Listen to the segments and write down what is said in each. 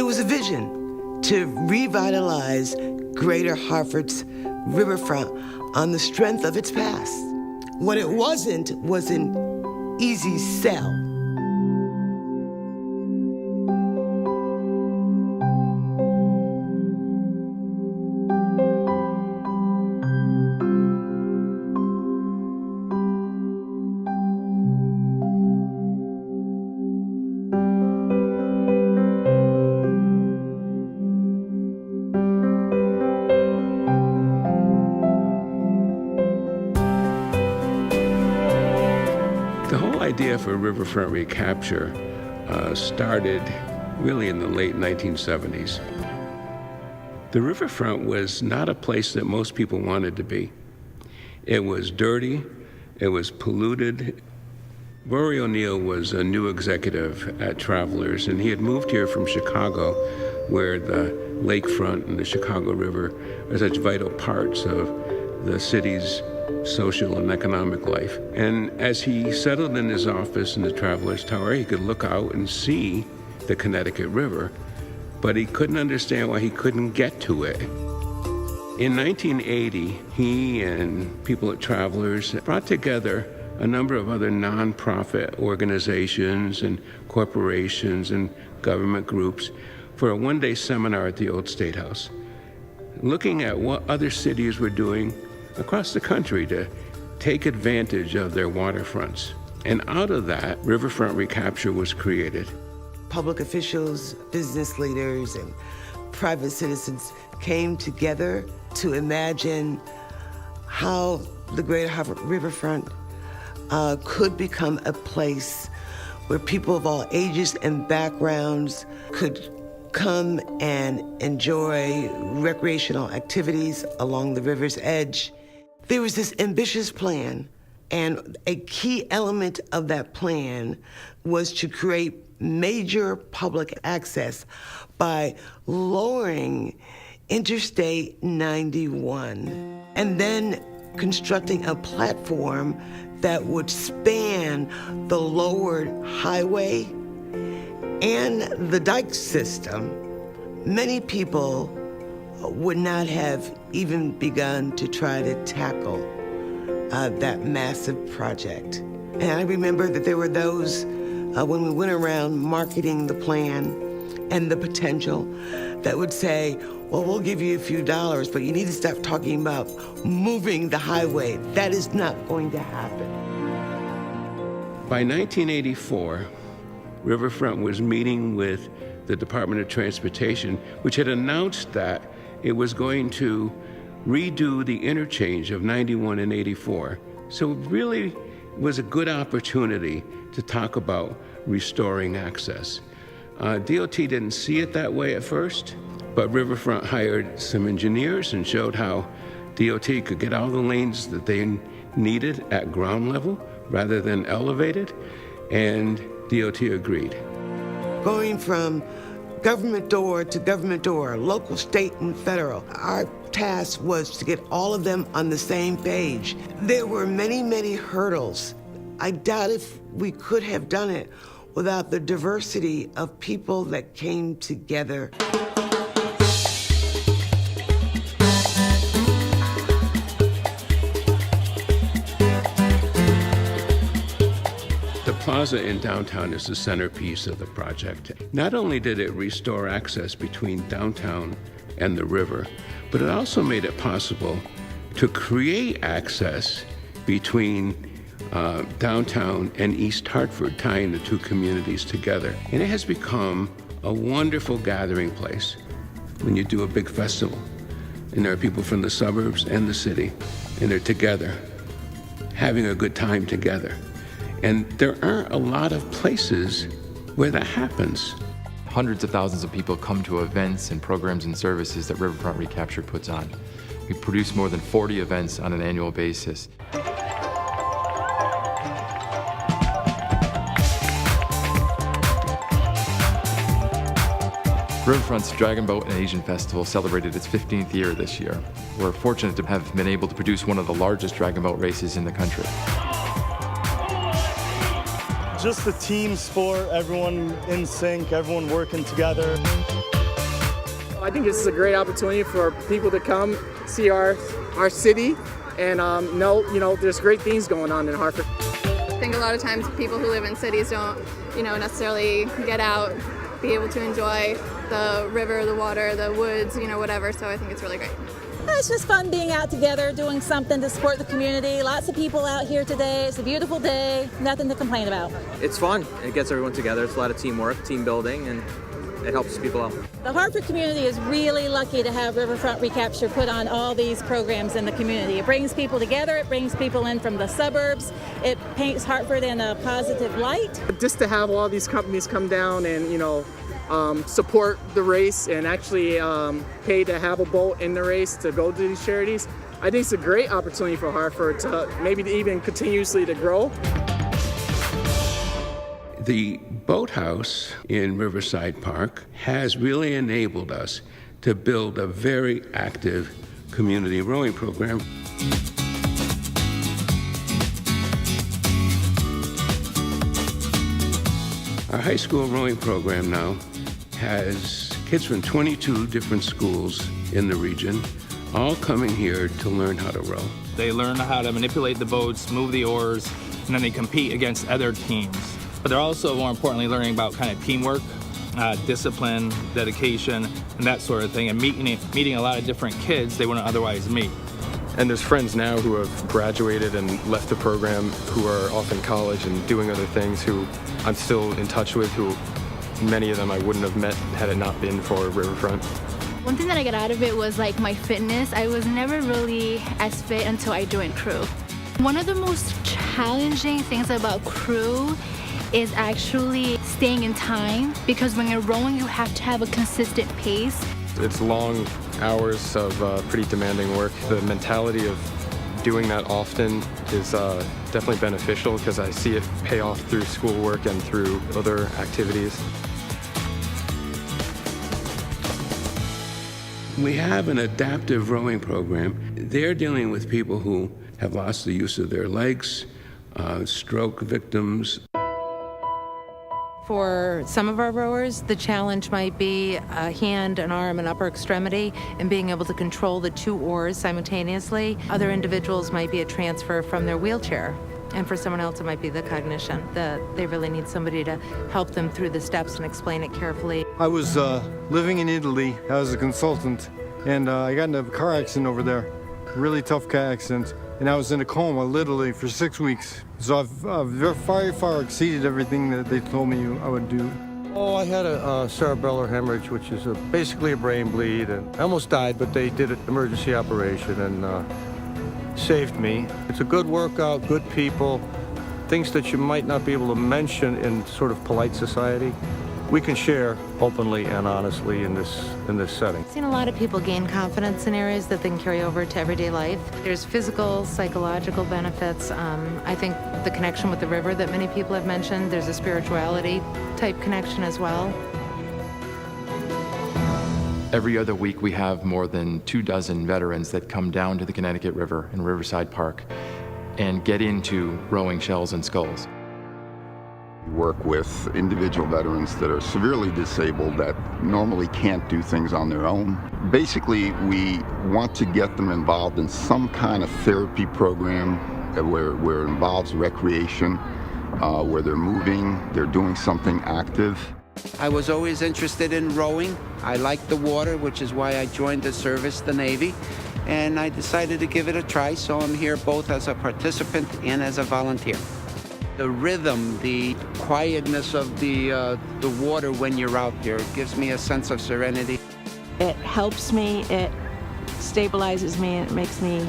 was a vision to revitalize Greater Hartford's riverfront on the strength of its past. What it wasn't was an easy sell. The whole idea for Riverfront Recapture started really in the late 1970s. The riverfront was not a place that most people wanted to be. It was dirty, it was polluted. Rory O'Neill was a new executive at Travelers, and he had moved here from Chicago, where the lakefront and the Chicago River are such vital parts of the city's social and economic life. And as he settled in his office in the Travelers Tower, he could look out and see the Connecticut River, but he couldn't understand why he couldn't get to it. In 1980, he and people at Travelers brought together a number of other nonprofit organizations and corporations and government groups for a one-day seminar at the Old State House, looking at what other cities were doing across the country to take advantage of their waterfronts. And out of that, Riverfront Recapture was created. Public officials, business leaders, and private citizens came together to imagine how the Greater Hartford Riverfront could become a place where people of all ages and backgrounds could come and enjoy recreational activities along the river's edge. There was this ambitious plan, and a key element of that plan was to create major public access by lowering Interstate 91 and then constructing a platform that would span the lowered highway and the dike system. Many people would not have even begun to try to tackle that massive project. And I remember that there were those, when we went around marketing the plan and the potential, that would say, well, we'll give you a few dollars, but you need to stop talking about moving the highway. That is not going to happen. By 1984, Riverfront was meeting with the Department of Transportation, which had announced that it was going to redo the interchange of 91 and 84. So it really was a good opportunity to talk about restoring access. DOT didn't see it that way at first, but Riverfront hired some engineers and showed how DOT could get all the lanes that they needed at ground level rather than elevated, and DOT agreed. Going from government door to government door, local, state, and federal, our task was to get all of them on the same page. There were many, many hurdles. I doubt if we could have done it without the diversity of people that came together. The plaza in downtown is the centerpiece of the project. Not only did it restore access between downtown and the river, but it also made it possible to create access between downtown and East Hartford, tying the two communities together. And it has become a wonderful gathering place when you do a big festival. And there are people from the suburbs and the city, and they're together, having a good time together. And there aren't a lot of places where that happens. Hundreds of thousands of people come to events and programs and services that Riverfront Recapture puts on. We produce more than 40 events on an annual basis. Riverfront's Dragon Boat and Asian Festival celebrated its 15th year this year. We're fortunate to have been able to produce one of the largest dragon boat races in the country. Just a team sport, everyone in sync, everyone working together. I think this is a great opportunity for people to come see our city and know, there's great things going on in Hartford. I think a lot of times people who live in cities don't, necessarily get out, be able to enjoy the river, the water, the woods, whatever. So I think it's really great. It's just fun being out together, doing something to support the community. Lots of people out here today. It's a beautiful day. Nothing to complain about. It's fun. It gets everyone together. It's a lot of teamwork, team building, and it helps people out. The Hartford community is really lucky to have Riverfront Recapture put on all these programs in the community. It brings people together. It brings people in from the suburbs. It paints Hartford in a positive light. Just to have all these companies come down and, support the race and actually pay to have a boat in the race to go to these charities, I think it's a great opportunity for Hartford to maybe even continuously to grow. The boathouse in Riverside Park has really enabled us to build a very active community rowing program. Our high school rowing program now has kids from 22 different schools in the region, all coming here to learn how to row. They learn how to manipulate the boats, move the oars, and then they compete against other teams. But they're also, more importantly, learning about kind of teamwork, discipline, dedication, and that sort of thing, and meeting a lot of different kids they wouldn't otherwise meet. And there's friends now who have graduated and left the program who are off in college and doing other things who I'm still in touch with, who many of them I wouldn't have met had it not been for Riverfront. One thing that I got out of it was like my fitness. I was never really as fit until I joined crew. One of the most challenging things about crew is actually staying in time, because when you're rowing you have to have a consistent pace. It's long hours of pretty demanding work. The mentality of doing that often is definitely beneficial because I see it pay off through schoolwork and through other activities. We have an adaptive rowing program. They're dealing with people who have lost the use of their legs, stroke victims. For some of our rowers, the challenge might be a hand, an arm, and upper extremity, and being able to control the two oars simultaneously. Other individuals might be a transfer from their wheelchair. And for someone else, it might be the cognition, that they really need somebody to help them through the steps and explain it carefully. I was living in Italy as a consultant, and I got in a car accident over there, really tough car accident, and I was in a coma literally for 6 weeks. So I've far exceeded everything that they told me I would do. Oh, I had a cerebellar hemorrhage, which is basically a brain bleed, and I almost died, but they did an emergency operation and saved me. It's a good workout, good people, things that you might not be able to mention in sort of polite society. We can share openly and honestly in this setting. I've seen a lot of people gain confidence in areas that they can carry over to everyday life. There's physical, psychological benefits. I think the connection with the river that many people have mentioned, there's a spirituality type connection as well. Every other week we have more than 24 veterans that come down to the Connecticut River in Riverside Park and get into rowing shells and sculls. We work with individual veterans that are severely disabled that normally can't do things on their own. Basically, we want to get them involved in some kind of therapy program where it involves recreation, where they're moving, they're doing something active. I was always interested in rowing. I liked the water, which is why I joined the service, the Navy, and I decided to give it a try, so I'm here both as a participant and as a volunteer. The rhythm, the quietness of the water when you're out there gives me a sense of serenity. It helps me, it stabilizes me, and it makes me,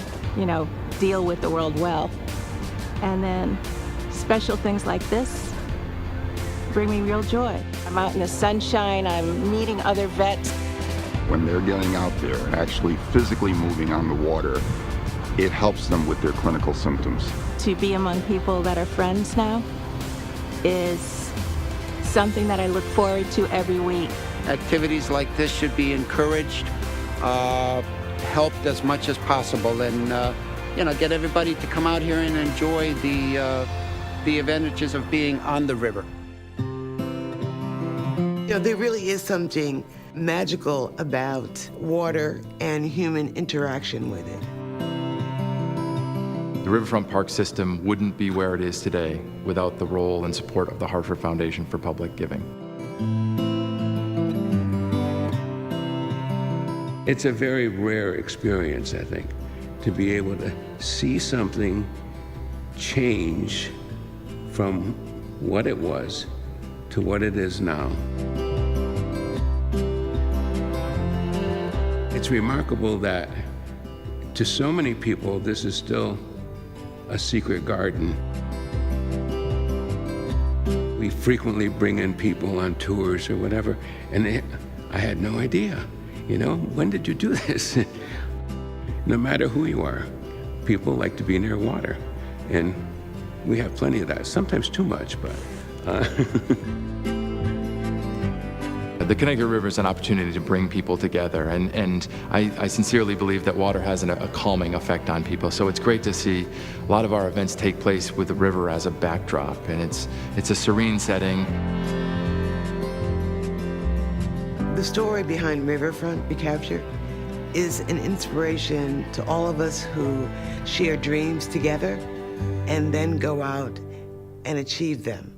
deal with the world well. And then special things like this bring me real joy. I'm out in the sunshine, I'm meeting other vets. When they're getting out there, actually physically moving on the water, it helps them with their clinical symptoms. To be among people that are friends now is something that I look forward to every week. Activities like this should be encouraged, helped as much as possible, and get everybody to come out here and enjoy the advantages of being on the river. There really is something magical about water and human interaction with it. The Riverfront Park system wouldn't be where it is today without the role and support of the Hartford Foundation for Public Giving. It's a very rare experience, I think, to be able to see something change from what it was to what it is now. It's remarkable that to so many people, this is still a secret garden. We frequently bring in people on tours or whatever, and I had no idea. You know, when did you do this? No matter who you are, people like to be near water. And we have plenty of that, sometimes too much, but. The Connecticut River is an opportunity to bring people together, and I sincerely believe that water has a calming effect on people. So it's great to see a lot of our events take place with the river as a backdrop, and it's a serene setting. The story behind Riverfront Recaptured is an inspiration to all of us who share dreams together and then go out and achieve them.